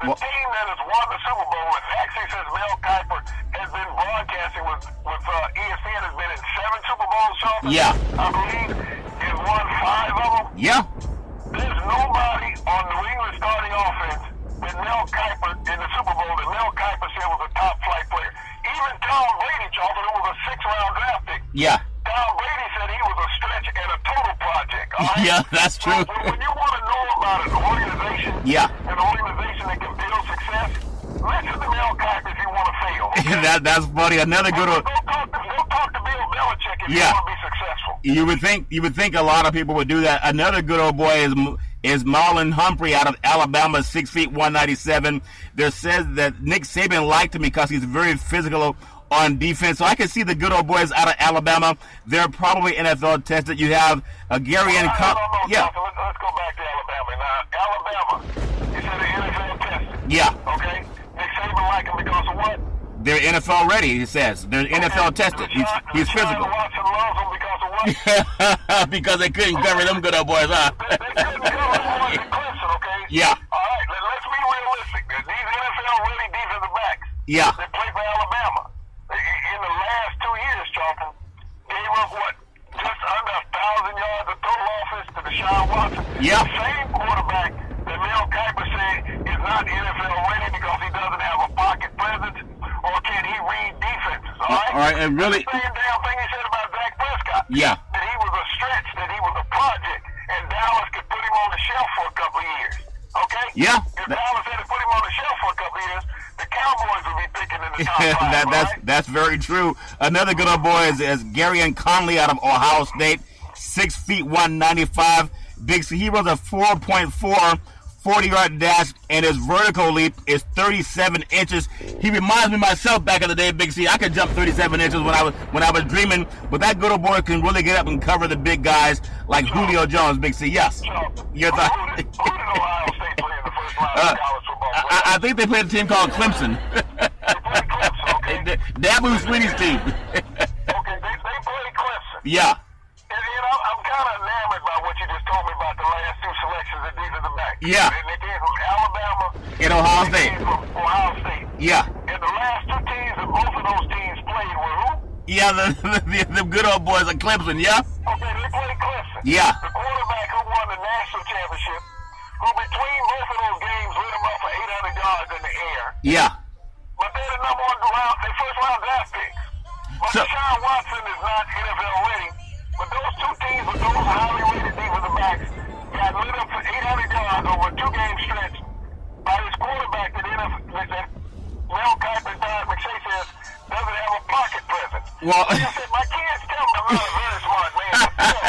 the team that has won the Super Bowl, and actually since Mel Kiper has been broadcasting with ESPN, has been in 7 Super Bowls, Charlton. Yeah. I believe, and won 5 of them. Yeah. There's nobody on New England starting offense that Mel Kiper in the Super Bowl that Mel Kiper said was a top flight player. Even Tom Brady, Charlton, who was a 6th-round draft pick. Yeah. Tom Brady said he was a stretch and a total project. All right? Yeah, that's true. So when you want to know about an organization, an organization that can build success, listen to Mel Kiper if you want to fail. That's funny. Another good one. Go talk to Bill Belichick if you want to be successful. You would think a lot of people would do that. Another good old boy is Marlon Humphrey out of Alabama, 6 feet 197. There says that Nick Saban liked him because he's very physical on defense. So I can see the good old boys out of Alabama. They're probably NFL tested. You have Gary and yeah. Let's go back to Alabama. Now, Alabama, you said the NFL tested. Yeah. Okay. Nick Saban liked him because of what? They're NFL ready, he says. They're NFL tested. He's physical. Watson loves him because of what? Because they couldn't cover them good old boys, huh? They couldn't cover the boys in Clemson, okay? Yeah. All right, let's be realistic. These NFL-ready defensive backs that play for Alabama, in the last 2 years, Charlton, gave up what? Just under 1,000 yards of total offense to Deshaun Watson. Yeah. The same quarterback that Mel Kiper said right? All right, and really. The same damn thing he said about Dak Prescott. Yeah. That he was a stretch, that he was a project, and Dallas could put him on the shelf for a couple of years. Okay? Yeah. If Dallas had to put him on the shelf for a couple of years, the Cowboys would be picking in the top 5, that's very true. Another good old boy is Gary and Conley out of Ohio State, 6 feet 195. Big C. He runs a 4.4 40-yard dash, and his vertical leap is 37 inches. He reminds me of myself back in the day, Big C. I could jump 37 inches when I was dreaming, but that good old boy can really get up and cover the big guys like Julio Jones, Big C. Yes. Your thought? Who did Ohio State play in the first round of college football? I think they played a team called Clemson. They played Clemson, okay? Dabu Sweeney's team. Okay, they played Clemson. Yeah. And I'm kind of enamored by what you just told me about the last two selections at defensive back. Yeah. And they came from Alabama. And Ohio They State. came from Ohio State. Yeah. And the last two teams that both of those teams played were who? Yeah, the good old boys of Clemson, yeah? Okay, they played Clemson. Yeah. The quarterback who won the national championship, who between both of those games lit them up for 800 yards in the air. Yeah. But they're the number one round, they first round draft picks. But Deshaun Watson is not NFL ready. But those two teams with those highly rated defensive backs got lit up for 800 yards over a 2-game stretch by this quarterback that Mel Kiper, Todd McShay says doesn't have a pocket presence. Well, Like I said, my kids tell me I'm not a very smart man.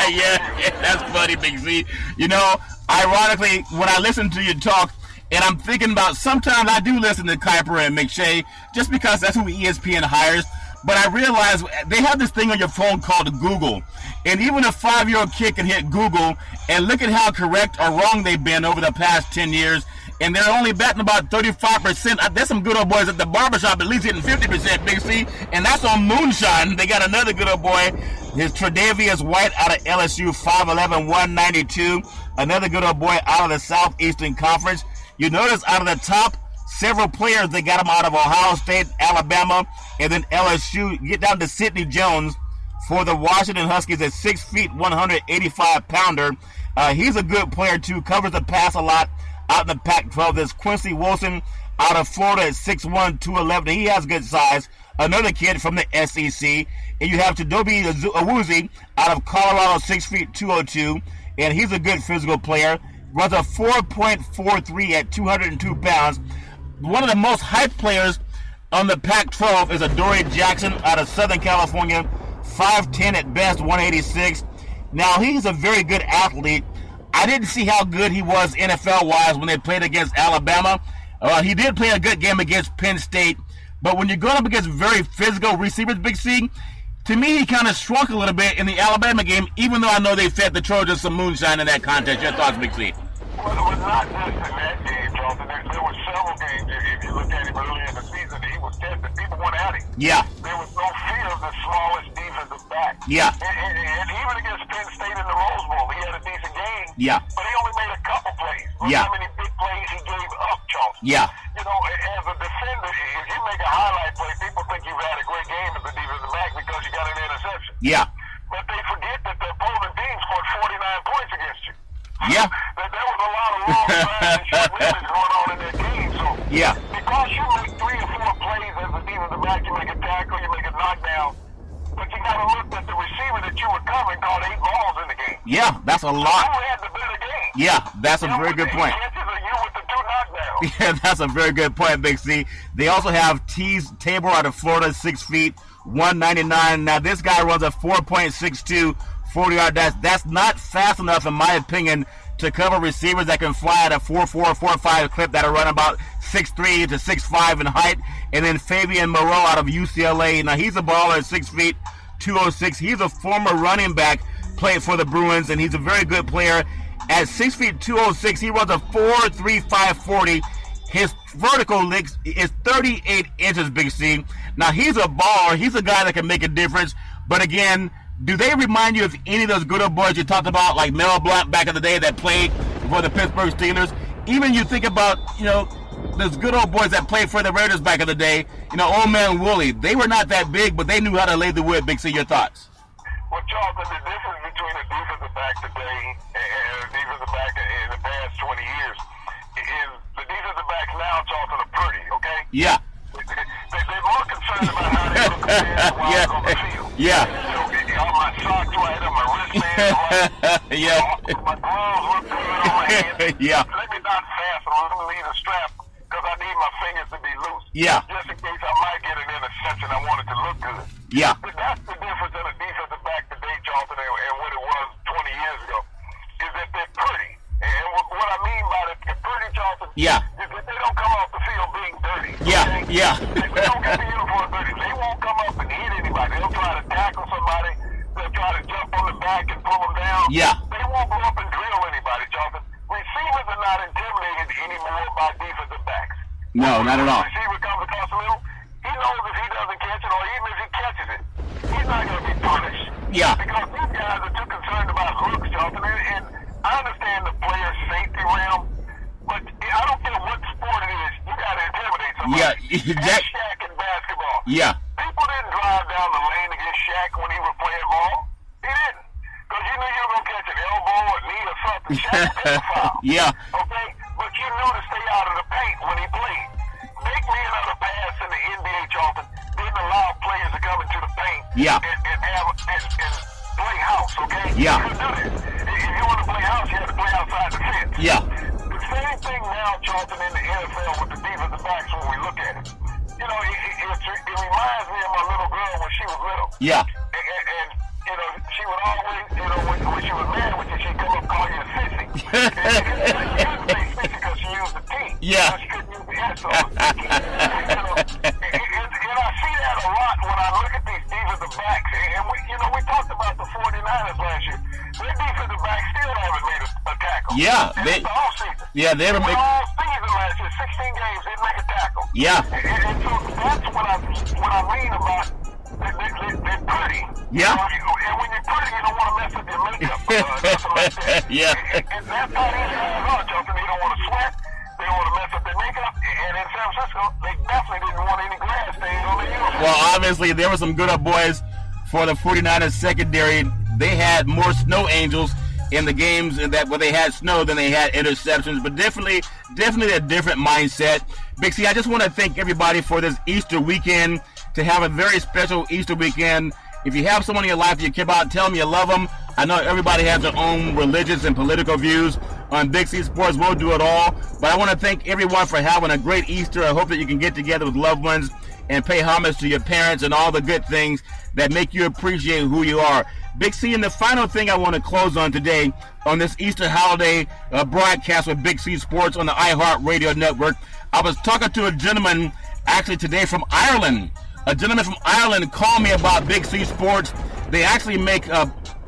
yeah, that's funny, Big Z. You know, ironically, when I listen to you talk, and I'm thinking about, sometimes I do listen to Kiper and McShay just because that's who ESPN hires. But I realize they have this thing on your phone called Google. And even a 5-year-old kid can hit Google and look at how correct or wrong they've been over the past 10 years. And they're only batting about 35%. There's some good old boys at the barbershop at least hitting 50%, Big C. And that's on moonshine. They got another good old boy. His Tre'Davious White out of LSU, 5'11", 192. Another good old boy out of the Southeastern Conference. You notice out of the top, several players, they got them out of Ohio State, Alabama, and then LSU. Get down to Sidney Jones for the Washington Huskies at 6 feet, 185-pounder. He's a good player, too. Covers the pass a lot out in the Pac-12. There's Quincy Wilson out of Florida at 6'1", 211. He has good size. Another kid from the SEC. And you have Chidobe Awuzie out of Colorado, 6 feet, 202. And he's a good physical player. Runs a 4.43 at 202 pounds. One of the most hyped players on the Pac-12 is Adoree Jackson out of Southern California, 5'10" at best, 186. Now, he's a very good athlete. I didn't see how good he was NFL-wise when they played against Alabama. He did play a good game against Penn State, but when you're going up against very physical receivers, Big C, to me, he kind of shrunk a little bit in the Alabama game, even though I know they fed the Trojans some moonshine in that contest. Your thoughts, Big C? Well, it was not just in that game, Charlton. There were several games. If you look at him earlier in the season, he was tested. People went at him. Yeah. There was no fear of the smallest defensive back. Yeah. And even against Penn State in the Rose Bowl, he had a decent game. Yeah. But he only made a couple plays. Look Yeah. how many big plays he gave up, Charlton. Yeah. You know, as a defender, if you make a highlight play, people think you've had a great game as a defensive back because you got an interception. Yeah. But they forget that the opposing team scored 49 points against you. Yeah. That there was a lot of long drives and short releases going on in that game. So Yeah. because you make 3 or 4 plays as a defensive back, you make a tackle, you make a knockdown, but you got to look at the receiver that you were covering caught 8 balls in the game. Yeah, that's a Who lot. had the better game? Yeah, that's a You very with good the point. catches or you with the 2 knockdowns? Yeah, that's a very good point, Big C. They also have Tease Tabor out of Florida, 6 feet, 199. Now, this guy runs a 4.62 40-yard dash. That's not fast enough, in my opinion, to cover receivers that can fly at a 4.4, 4.5 clip that are running about 6'3 to 6'5 in height. And then Fabian Moreau out of UCLA. Now, he's a baller at 6 feet, 206. He's a former running back, played for the Bruins, and he's a very good player. At 6 feet, 206, he runs a 4.35 40. His vertical leap is 38 inches, Big C. Now, he's a baller. He's a guy that can make a difference. But again, do they remind you of any of those good old boys you talked about, like Mel Blount back in the day that played for the Pittsburgh Steelers? Even you think about, you know, those good old boys that played for the Raiders back in the day, you know, Old Man Woolley. They were not that big, but they knew how to lay the wood. Big C, your thoughts? Well, Charlton, the difference between a defensive back today and a defensive back in the past 20 years is the defensive backs now, Charlton, are pretty, okay? Yeah. They're more concerned about how they look while I was on the field. Yeah. All my socks right, on my wristbands right. Yeah. My gloves look good on my hands. Yeah. Let me not fasten. Let me leave a strap because I need my fingers to be loose. Yeah. Just in case I might get an interception, I want it to look good. Yeah. But that's the difference in a defensive back today, Charlton, and what it was 20 years ago, is that they're pretty. And what I mean by the pretty, Charlton, Yeah. is that they don't come off the field being dirty. Yeah. Okay? Yeah. They don't get the uniform dirty. They won't come up and hit anybody. They'll try to tackle somebody. They'll try to jump on the back and pull them down. Yeah. They won't go up and drill anybody, Charlton. Receivers are not intimidated anymore by defensive backs. No, not at all. When the receiver comes across the middle, he knows if he doesn't catch it, or even if he catches it, he's not going to be punished. Yeah. Because these guys are too concerned about looks, Charlton. And I understand the player's safety realm, but I don't care what sport it is, you got to intimidate somebody. Yeah, That's Shaq in basketball. Yeah. People didn't drive down the lane against Shaq when he was playing ball. He didn't. Because you knew you were going to catch an elbow or knee or something. Shaq took a foul. Yeah. Okay? But you knew to stay out of the paint when he played. Make me another pass in the NBA, Charlton. Didn't allow players to come into the paint Yeah. and play house, okay? Yeah. You couldn't do that. If you want to play house, you had to play outside the fence. Yeah. The same thing now, Charlton, in the NFL with the defensive backs when we look at it. You know, it reminds me of my little girl when she was little. Yeah. And you know, she would always, you know, when she was mad with you, she'd come up and call you a sissy. And she didn't say sissy because she used the T. Yeah. She couldn't use the S. So, you know, and I see that a lot when I look at these defensive backs. And we talked about the 49ers last year. Their defensive backs still haven't made a tackle. Yeah, And it's the offseason. Yeah, they were making. All season last year, 16 games, didn't make a tackle. Yeah. And so that's what I mean about they're pretty. Yeah. You know, and when you're pretty, you don't want to mess up your makeup. Nothing like that. Yeah. And that's how these guys are, Justin. They don't want to sweat. They don't want to mess up their makeup. And in San Francisco, they definitely didn't want any grass stains on their uniform. Well, obviously, there were some good up boys for the 49ers secondary. They had more snow angels in the games where they had snow than they had interceptions, but definitely a different mindset. Big C, I just want to thank everybody for this Easter weekend, to have a very special Easter weekend. If you have someone in your life that you care about, tell them you love them. I know everybody has their own religious and political views. On Big C Sports, we'll do it all. But I want to thank everyone for having a great Easter. I hope that you can get together with loved ones and pay homage to your parents and all the good things that make you appreciate who you are. Big C, and the final thing I want to close on today on this Easter holiday broadcast with Big C Sports on the iHeartRadio network, I was talking to a gentleman actually today from Ireland. A gentleman from Ireland called me about Big C Sports. They actually make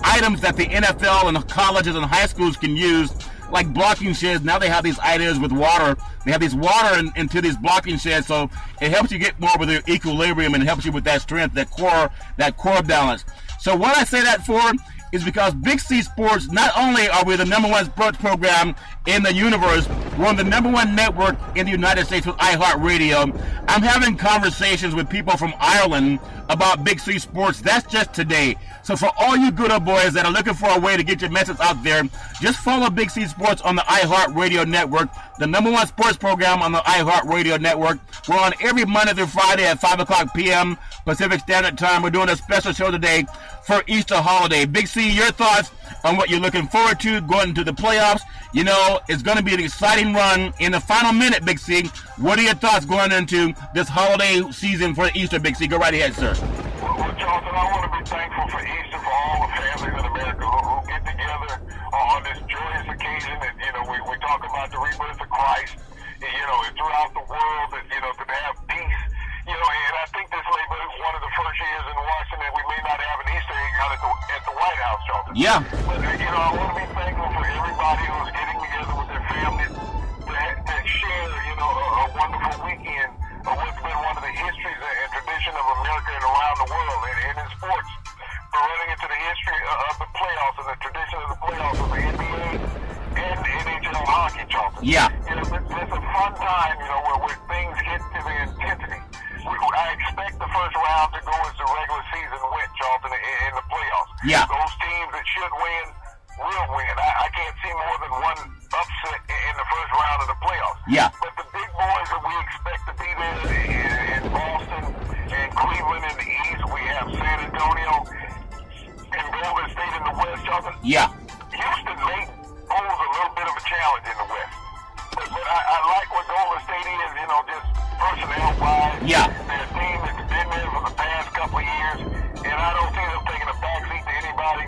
items that the NFL and colleges and high schools can use, like blocking sheds. Now they have these ideas with water. They have these water into these blocking sheds, so it helps you get more with your equilibrium and helps you with that strength, that core balance. So what I say that for is because Big C Sports, not only are we the #1 sports program in the universe, we're on the #1 network in the United States with iHeartRadio. I'm having conversations with people from Ireland about Big C Sports. That's just today. So for all you good old boys that are looking for a way to get your message out there, just follow Big C Sports on the iHeartRadio network, the #1 sports program on the iHeartRadio network. We're on every Monday through Friday at 5 o'clock p.m. Pacific Standard Time. We're doing a special show today for Easter holiday. Big C, your thoughts on what you're looking forward to going into the playoffs? You know, it's going to be an exciting run in the final minute, Big C. What are your thoughts going into this holiday season for Easter, Big C? Go right ahead, sir. Well, Charlton, I want to be thankful for Easter, for all the families in America who get together on this joyous occasion. And, you know, we talk about the rebirth of Christ, you know, throughout the world, and, you know, to have peace. You know, and I think this may be one of the first years in Washington we may not have an Easter egg hunt at the White House, Charlton. Yeah. But, you know, I want to be thankful for everybody who's getting together with their families to share, you know, a wonderful weekend of what's been one of the histories and tradition of America and around the world, and in sports. We're running into the history of the playoffs and the tradition of the playoffs of the NBA and NHL hockey, Charlton. Yeah. You know, it's a fun time, you know, where things get to the intensity. I expect the first round to go as the regular season went, Charlton, in the playoffs. Yeah. Those teams that should win will win. I can't see more than one upset in the first round of the playoffs. Yeah. But the big boys that we expect to be there in Boston and Cleveland in the East Charlton? Yeah. Houston may pose a little bit of a challenge in the West. But I like what Golden State is, just personnel-wise. Yeah. They're a team that's been there for the past couple of years, and I don't see them taking a backseat to anybody.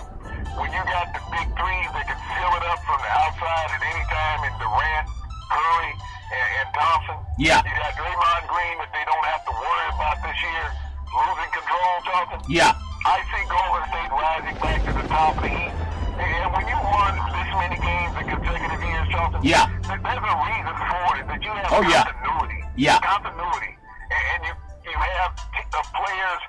When you got the big threes that can fill it up from the outside at any time in Durant, Curry, and Thompson. Yeah. You got Draymond Green that they don't have to worry about this year losing control, Charlton. Yeah. I see Golden State rising back to the top of the East. And when you won this many games in consecutive years, Charlton, Yeah. there's a reason for it, that you have continuity. Yeah. Continuity. And you have players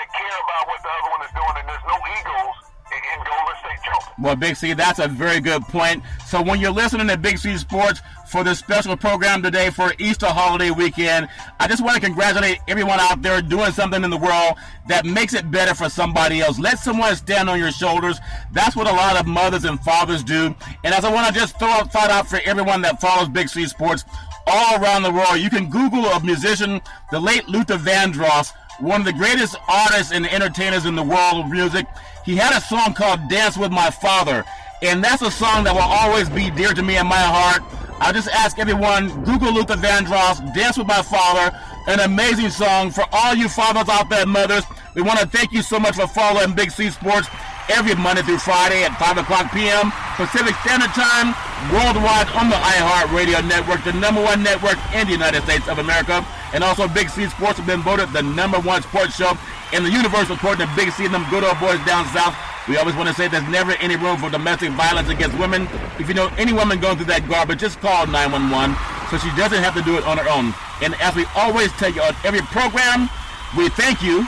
that care about what the other one is doing, and there's no egos in Golden State, Charlton. Well, Big C, that's a very good point. So when you're listening to Big C Sports for this special program today for Easter holiday weekend, I just want to congratulate everyone out there doing something in the world that makes it better for somebody else. Let someone stand on your shoulders. That's what a lot of mothers and fathers do. And as I want to just throw a thought out for everyone that follows Big C Sports all around the world, you can Google a musician, the late Luther Vandross, one of the greatest artists and entertainers in the world of music. He had a song called Dance With My Father, and that's a song that will always be dear to me in my heart. I just ask everyone, Google Luther Vandross, Dance With My Father, an amazing song for all you fathers out there, mothers. We want to thank you so much for following Big C Sports every Monday through Friday at 5 o'clock p.m. Pacific Standard Time, worldwide on the iHeartRadio network, the #1 network in the United States of America. And also Big C Sports have been voted the #1 sports show in the universe according to Big C and them good old boys down south. We always want to say there's never any room for domestic violence against women. If you know any woman going through that garbage, just call 911 so she doesn't have to do it on her own. And as we always tell you on every program, we thank you,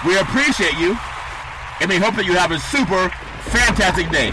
we appreciate you, and we hope that you have a super fantastic day.